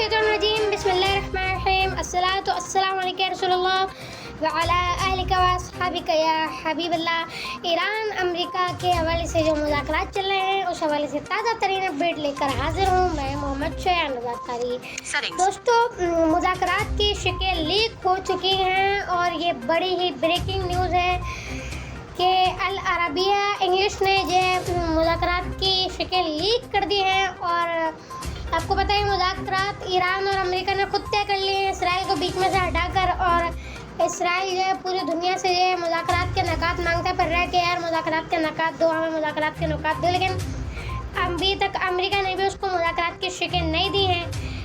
الشیطان الرجیم بسم اللہ الرحمن الرحیم الصلاۃ والسلام علیک رسول اللہ وعلی اہلک واصحابک یا حبیب اللہ۔ ایران امریکہ کے حوالے سے جو مذاکرات چل رہے ہیں اس حوالے سے تازہ ترین اپڈیٹ لے کر حاضر ہوں میں محمد شایان رضا قاری۔ دوستو، مذاکرات کی شکل لیک ہو چکی ہیں اور یہ بڑی ہی بریکنگ نیوز ہے کہ العربیہ انگلش نے جو مذاکرات کی شکل لیک کر دی ہے، اور آپ کو پتہ ہے مذاکرات ایران اور امریکہ نے خود طے کر لیے ہیں اسرائیل کو بیچ میں سے ہٹا کر، اور اسرائیل جو ہے پوری دنیا سے جو ہے مذاکرات کے نکات مانگتا پڑ رہا ہے کہ یار مذاکرات کے نکات دو، ہمیں مذاکرات کے نکات دو، لیکن ابھی تک امریکہ نے بھی اس کو مذاکرات کی شکل نہیں دی ہے۔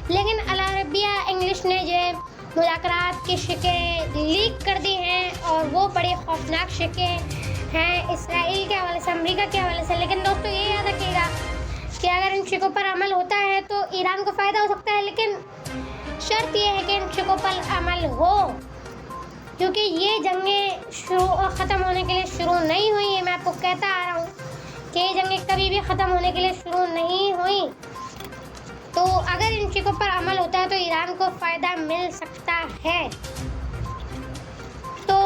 لیکن العربیہ انگلش نے جو ہے مذاکرات کی شکل لیک کر دی ہیں، اور وہ بڑی خوفناک شکل ہیں اسرائیل کے حوالے سے، امریکہ کے حوالے سے۔ لیکن دوستو یہ یاد رکھیے گا کہ اگر ان شکوں پر عمل ہوتا ہے تو ایران کو فائدہ ہو سکتا ہے، لیکن شرط یہ ہے کہ ان شکوں پر عمل ہو، کیونکہ یہ جنگیں ختم ہونے کے لیے شروع نہیں ہوئی ہیں۔ میں آپ کو کہتا آ رہا ہوں کہ یہ جنگیں کبھی بھی ختم ہونے کے لیے شروع نہیں ہوئیں، تو اگر ان شکوں پر عمل ہوتا ہے تو ایران کو فائدہ مل سکتا ہے۔ تو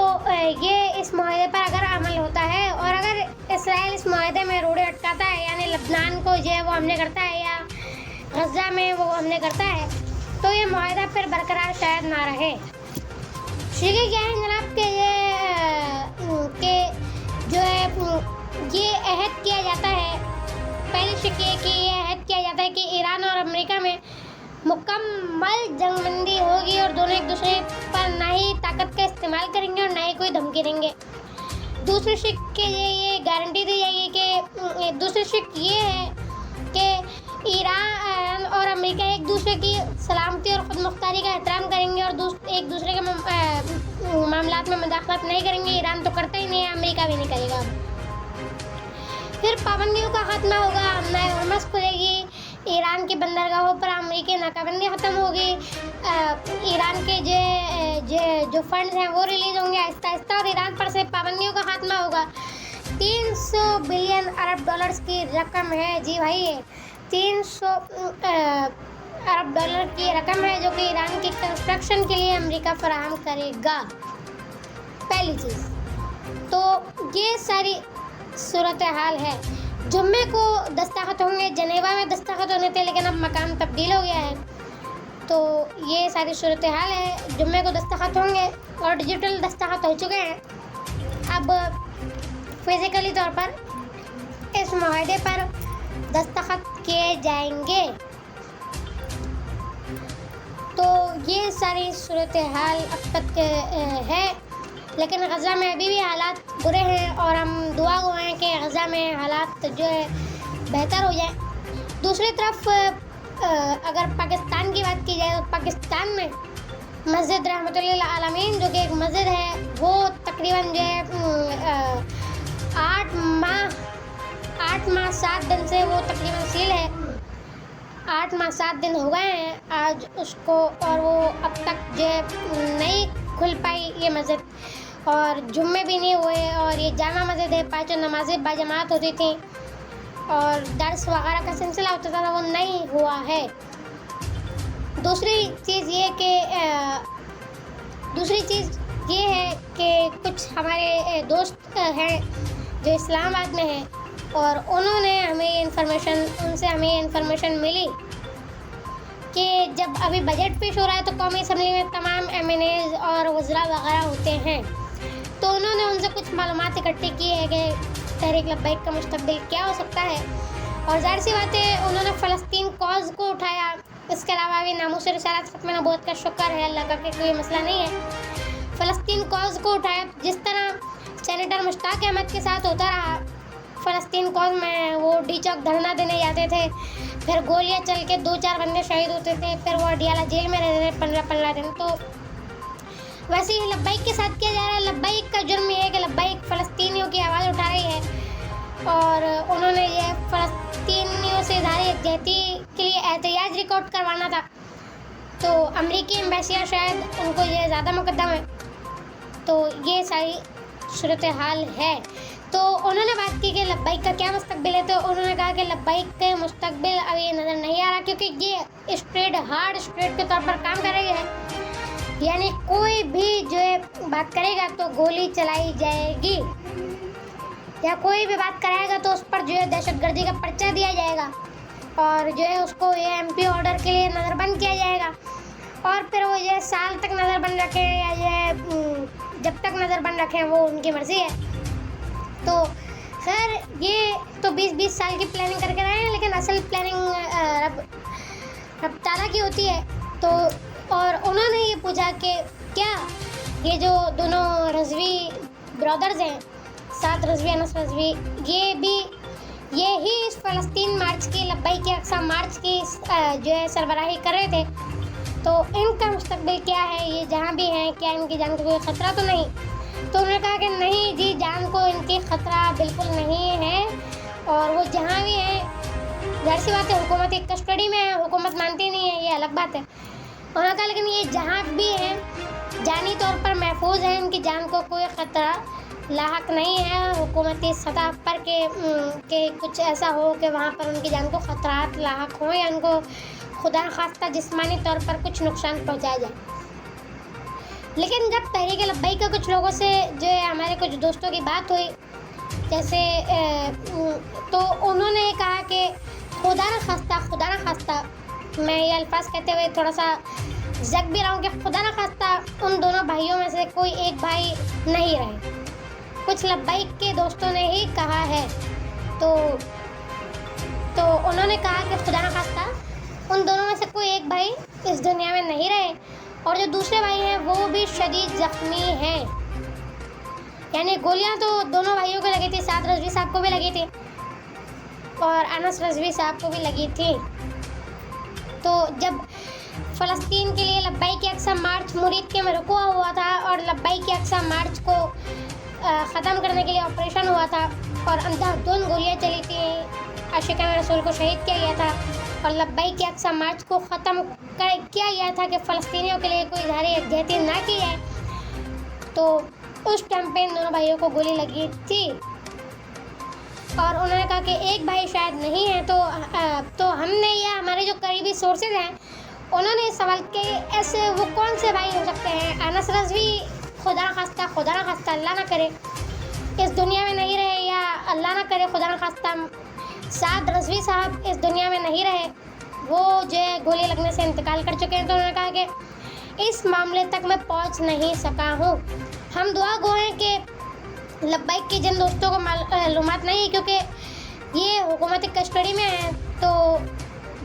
یہ اس معاہدے پر اگر عمل ہوتا ہے، اور اگر اسرائیل اس معاہدے میں روڑے اٹکاتا ہے، یعنی لبنان کو جو ہے وہ حملے کرتا ہے یا غزہ میں وہ حملے کرتا ہے، تو یہ معاہدہ پھر برقرار شاید نہ رہے۔ شکل کیا ہے جناب کہ جو ہے یہ عہد کیا جاتا ہے، پہلی شکل یہ کہ یہ عہد کیا جاتا ہے کہ ایران اور امریکہ میں مکمل جنگ بندی ہوگی، اور دونوں ایک دوسرے پر نہ ہی طاقت کا استعمال کریں گے اور نہ ہی کوئی دھمکی دیں گے۔ دوسری شک کے یہ گارنٹی دی جائے گی کہ دوسری شک یہ ہے کہ ایران اور امریکہ ایک دوسرے کی سلامتی اور خود مختاری کا احترام کریں گے، اور ایک دوسرے کے معاملات میں مداخلت نہیں کریں گے۔ ایران تو کرتا ہی نہیں ہے، امریکہ بھی نہیں کرے گا۔ پھر پابندیوں کا خاتمہ ہوگا، امن ہرمز کھلے گی، ایران کی بندرگاہوں پر امریکی ناکابندی ختم ہوگی، ایران کے جو فنڈز ہیں وہ ریلیز ہوں گے آہستہ آہستہ، اور ایران پر سے پابندیوں کا خاتمہ ہوگا۔ 300 بلین ارب ڈالرز کی رقم ہے، جی بھائی، یہ 300 ارب ڈالر کی رقم ہے جو کہ ایران کی کنسٹرکشن کے لیے امریکہ فراہم کرے گا، پہلی چیز۔ تو یہ ساری صورتحال ہے۔ جمعے کو دستخط ہوں گے، جنیوا میں دستخط ہونے تھے لیکن اب مقام تبدیل ہو گیا ہے، تو یہ ساری صورتحال ہے۔ جمعے کو دستخط ہوں گے اور ڈیجیٹل دستخط ہو چکے ہیں، اب فزیکلی طور پر اس معاہدے پر دستخط کیے جائیں گے۔ تو یہ ساری صورتحال اب تک ہے، لیکن غزہ میں ابھی بھی حالات برے ہیں، اور ہم دعا گو ہیں کہ غزہ میں حالات جو ہے بہتر ہو جائیں۔ دوسری طرف اگر پاکستان کی بات کی جائے تو پاکستان میں مسجد رحمۃ اللہ للعالمین جو کہ ایک مسجد ہے، وہ تقریباً جو ہے 8 ماہ 7 دن سے وہ تقریباً سیل ہے۔ 8 ماہ 7 دن ہو گئے ہیں آج اس کو، اور وہ اب تک جو ہے نہیں کھل پائی یہ مسجد، اور جمعے بھی نہیں ہوئے، اور یہ جامع مسجد ہے، 5 نمازیں باجماعت ہوتی تھیں اور درس وغیرہ کا سلسلہ ہوتا تھا، وہ نہیں ہوا ہے۔ دوسری چیز یہ ہے کہ کچھ ہمارے دوست ہیں جو اسلام آباد میں ہیں، اور انہوں نے ان سے ہمیں انفارمیشن ملی کہ جب ابھی بجٹ پیش ہو رہا ہے تو قومی اسمبلی میں تمام MNAs اور وزراء وغیرہ ہوتے ہیں، تو انہوں نے ان سے کچھ معلومات اکٹھی کی ہے کہ تحریک لبیک کا مستقبل کیا ہو سکتا ہے، اور ظاہر سی بات ہے انہوں نے فلسطین کاز کو اٹھایا۔ اس کے علاوہ بھی ناموس رسالت ختم نبوت کا شکر ہے اللہ کا کہ کوئی مسئلہ نہیں ہے، فلسطین کاز کو اٹھایا، جس طرح سینیٹر مشتاق احمد کے ساتھ ہوتا رہا۔ فلسطین کاز میں وہ ڈی چوک دھرنا دینے جاتے تھے، پھر گولیاں چل کے 2-4 بندے شہید ہوتے تھے، پھر وہ اڈیالہ جیل میں رہتے تھے 15 دن۔ تو ویسے ہی لبیک کے ساتھ کیا جا رہا ہے۔ لبیک کا جرم یہ ہے کہ لبیک فلسطینیوں کی آواز اٹھا رہی ہے، اور انہوں نے یہ فلسطینیوں سے اظہار یکجہتی کے لیے احتجاج ریکارڈ کروانا تھا، تو امریکی ایمبیسیاں شاید ان کو یہ زیادہ مقدم ہے۔ تو یہ ساری صورتحال ہے۔ تو انہوں نے بات کی کہ لبیک کا کیا مستقبل ہے، تو انہوں نے کہا کہ لبیک کے مستقبل ابھی نظر نہیں آ رہا، کیونکہ کیونکہ یہ اسٹریٹ ہارڈ اسٹریٹ کے طور پر کام کرے گا ہے، یعنی کوئی بھی جو ہے بات کرے گا تو گولی چلائی جائے گی، یا کوئی بھی بات کرائے گا تو اس پر جو ہے دہشت گردی کا پرچہ دیا جائے گا، اور جو ہے اس کو یہ MP آرڈر کے لیے نظر بند کیا جائے گا، اور پھر وہ یہ سال تک نظر بند رکھیں یا یہ جب تک نظر بند رکھیں وہ ان کی مرضی ہے۔ تو خیر یہ تو 20 سال کی پلاننگ کر کے رہے ہیں، لیکن اصل پلاننگ رب تعالیٰ کی ہوتی ہے۔ تو اور انہوں نے یہ پوچھا کہ کیا یہ جو دونوں رضوی برادرز ہیں، سعد رضوی انس رضوی، یہ بھی یہی اس فلسطین مارچ کی لبیک اقصی مارچ کی جو ہے سربراہی کر رہے تھے، تو ان کا مستقبل کیا ہے، یہ جہاں بھی ہیں کیا ان کی جان کو کوئی خطرہ تو نہیں؟ تو انہوں نے کہا کہ نہیں جی، جان کو ان کی خطرہ بالکل نہیں ہے، اور وہ جہاں بھی ہیں ظاہر سی بات ہے حکومت کی کسٹڈی میں ہے، حکومت مانتی نہیں ہے، یہ الگ بات ہے۔ انہوں نے کہا لیکن یہ جہاں بھی ہیں جانی طور پر محفوظ ہیں، ان کی جان کو کوئی خطرہ لاحق نہیں ہے حکومتی سطح پر کہ کچھ ایسا ہو کہ وہاں پر ان کی جان کو خطرات لاحق ہوں یا ان کو خدا نخواستہ جسمانی طور پر کچھ نقصان پہنچایا جائے۔ لیکن جب تحریک لبیک کا کچھ لوگوں سے جو ہے ہمارے کچھ دوستوں کی بات ہوئی، جیسے تو انہوں نے کہا کہ خدا نخواستہ میں یہ الفاظ کہتے ہوئے تھوڑا سا زگ بھی رہا ہوں کہ خدا نخواستہ ان دونوں بھائیوں میں سے کوئی ایک بھائی نہیں رہے، کچھ لبیک کے دوستوں نے ہی کہا ہے۔ تو انہوں نے کہا کہ خدا نخواستہ ان دونوں میں سے کوئی ایک بھائی اس دنیا میں نہیں رہے، اور جو دوسرے بھائی ہیں وہ بھی شدید زخمی ہیں، یعنی گولیاں تو دونوں بھائیوں کو لگی تھی، سعد رضوی صاحب کو بھی لگی تھی اور انس رضوی صاحب کو بھی لگی تھی۔ تو جب فلسطین کے لیے لبیک اقصی مارچ مرید کے میں رکوا ہوا تھا اور لبیک اقصی مارچ کو ختم کرنے کے لیے آپریشن ہوا تھا اور اندھادھند گولیاں چلی تھیں، عاشقان رسول کو شہید کیا گیا تھا، اور لبیک اقصی مارچ کو ختم کیا گیا تھا کہ فلسطینیوں کے لیے کوئی اظہار یکجہتی نہ کی جائے، تو اس ٹائم پہ ان دونوں بھائیوں کو گولی لگی تھی، اور انہوں نے کہا کہ ایک بھائی شاید نہیں ہے۔ تو ہم نے یا ہمارے جو قریبی سورسز ہیں انہوں نے سوال کہ ایسے وہ کون سے بھائی ہو سکتے ہیں؟ انس رضوی خدا نخواستہ اللہ نہ کرے اس دنیا میں نہیں رہے، یا اللہ نہ کرے خدا نخواستہ سعد رضوی صاحب اس دنیا میں نہیں رہے، وہ جو ہے گولی لگنے سے انتقال کر چکے ہیں۔ تو انہوں نے کہا کہ اس معاملے تک میں پہنچ نہیں سکا ہوں، ہم دعا گو ہیں کہ لبیک کے جن دوستوں کو معلومات نہیں، کیونکہ یہ حکومتی کسٹڈی میں ہیں، تو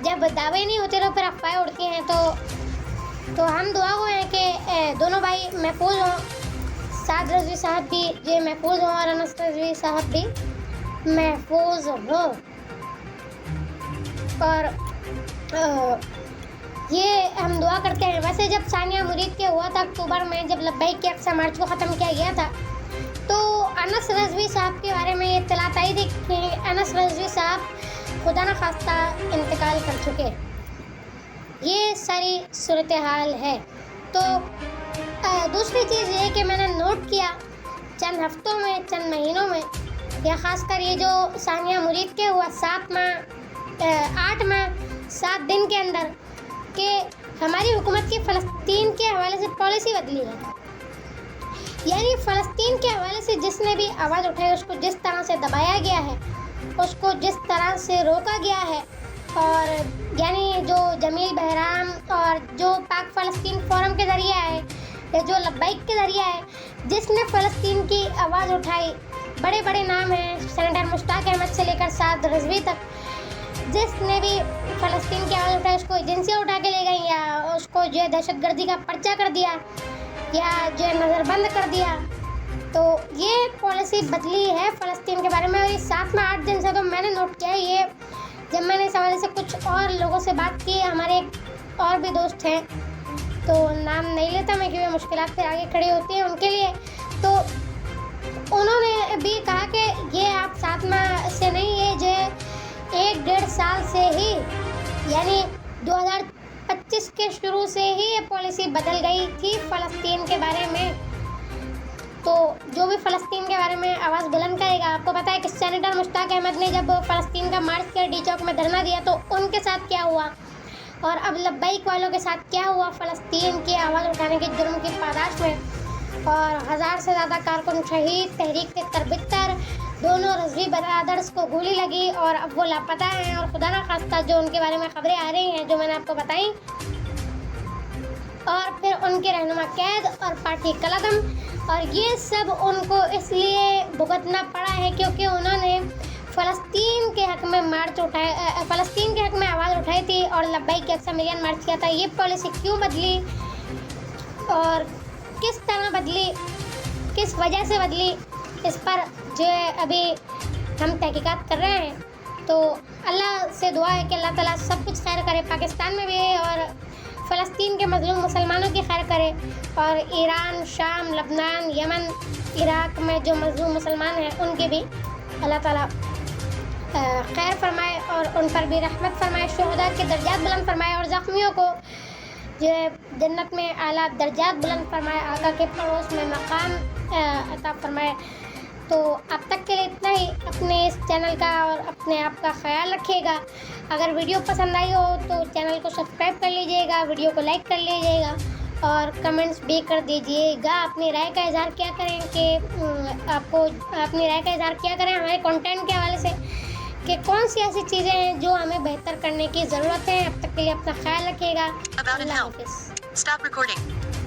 جب دعوے نہیں ہوتے تو پھر افواہیں اڑتی ہیں، تو ہم دعا گو ہیں کہ دونوں بھائی محفوظ ہوں، سعد رضوی صاحب بھی یہ محفوظ ہوں اور انس رضوی صاحب بھی محفوظ ہوں۔ اور یہ ہم دعا کرتے ہیں۔ ویسے جب ثانیہ مرید کے ہوا تھا اکتوبر میں، جب لبیک کے اقصی مارچ کو ختم کیا گیا تھا، تو انس رضوی صاحب کے بارے میں یہ اطلاعات آئی تھی کہ انس رضوی صاحب خدا نخواستہ انتقال کر چکے۔ یہ ساری صورتحال ہے۔ تو دوسری چیز یہ کہ میں نے نوٹ کیا چند ہفتوں میں، چند مہینوں میں، یا خاص کر یہ جو ثانیہ مرید کے ہوا 8 ماہ 7 دن کے اندر، کہ ہماری حکومت کی فلسطین کے حوالے سے پالیسی بدلی ہے، یعنی فلسطین کے حوالے سے جس نے بھی آواز اٹھائی اس کو جس طرح سے دبایا گیا ہے، اس کو جس طرح سے روکا گیا ہے، اور یعنی جو جمیل بہرام اور جو پاک فلسطین فورم کے ذریعہ ہے یا جو لبیک کے ذریعہ ہے، جس نے فلسطین کی آواز اٹھائی، بڑے بڑے نام ہیں، سینیٹر مشتاق احمد سے لے کر سعد رضوی تک، جس نے بھی فلسطین کی آواز اٹھائی اس کو ایجنسیاں اٹھا کے لے گئیں، یا اس کو جو ہے دہشت گردی کا پرچہ کر دیا، یا جو ہے نظر بند کر دیا۔ تو یہ پالیسی بدلی ہے فلسطین کے بارے میں، اور یہ 7 ماہ 8 دن سے تو میں نے نوٹ کیا ہے۔ یہ جب میں نے اس حوالے سے کچھ اور لوگوں سے بات کی، ہمارے اور بھی دوست ہیں، تو نام نہیں لیتا میں کیونکہ مشکلات پھر آگے کھڑی ہوتی ہیں ان کے لیے، تو انہوں نے بھی کہا کہ یہ آپ 7 ماہ سے نہیں، یہ جو ہے 1.5 سال سے ہی، یعنی 2025 کے شروع سے ہی یہ پالیسی بدل گئی تھی فلسطین کے بارے میں۔ تو جو بھی فلسطین کے بارے میں آواز بلند کرے گا، آپ کو پتہ ہے کہ سینیٹر مشتاق احمد نے جب فلسطین کا مارچ کیا ڈی چوک میں دھرنا دیا تو ان کے ساتھ کیا ہوا، اور اب لبیک والوں کے ساتھ کیا ہوا؟ فلسطین کی آواز اٹھانے کے جرم کی پاداش میں اور 1000 سے زیادہ کارکن شہید، تحریک کے تربتر دونوں رضوی برادرز کو گولی لگی اور اب وہ لاپتہ ہیں، اور خدا نخواستہ جو ان کے بارے میں خبریں آ رہی ہیں جو میں نے آپ کو بتائیں، اور پھر ان کے رہنما قید اور پارٹی قلعدم، اور یہ سب ان کو اس لیے بھگتنا پڑا ہے کیونکہ انہوں نے فلسطین کے حق میں فلسطین کے حق میں آواز اٹھائی تھی اور لبیک کے حق سے ملین مارچ کیا تھا۔ یہ پالیسی کیوں بدلی اور کس طرح بدلی، کس وجہ سے بدلی، اس پر جو ابھی ہم تحقیقات کر رہے ہیں۔ تو اللہ سے دعا ہے کہ اللہ تعالیٰ سب کچھ خیر کرے، پاکستان میں بھی اور فلسطین کے مظلوم مسلمانوں کی خیر کرے، اور ایران، شام، لبنان، یمن، عراق میں جو مظلوم مسلمان ہیں ان کی بھی اللہ تعالیٰ خیر فرمائے اور ان پر بھی رحمت فرمائے، شہداء کے درجات بلند فرمائے اور زخمیوں کو جو جنت میں اعلیٰ درجات بلند فرمائے، آقا کے پڑوس میں مقام عطا فرمائے۔ تو اب تک کے لیے اتنا ہی۔ اپنے اس چینل کا اور اپنے آپ کا خیال رکھیے گا۔ اگر ویڈیو پسند آئی ہو تو چینل کو سبسکرائب کر لیجیے گا، ویڈیو کو لائک کر لیجیے گا اور کمنٹس بھی کر دیجیے گا۔ اپنی رائے کا اظہار کیا کریں کہ آپ کو اپنی رائے کا اظہار کیا کریں ہمارے کنٹینٹ کے حوالے سے کہ کون سی ایسی چیزیں ہیں جو ہمیں بہتر کرنے کی ضرورت ہے۔ اب تک کے لیے اپنا خیال رکھیے گا۔ اللہ حافظ۔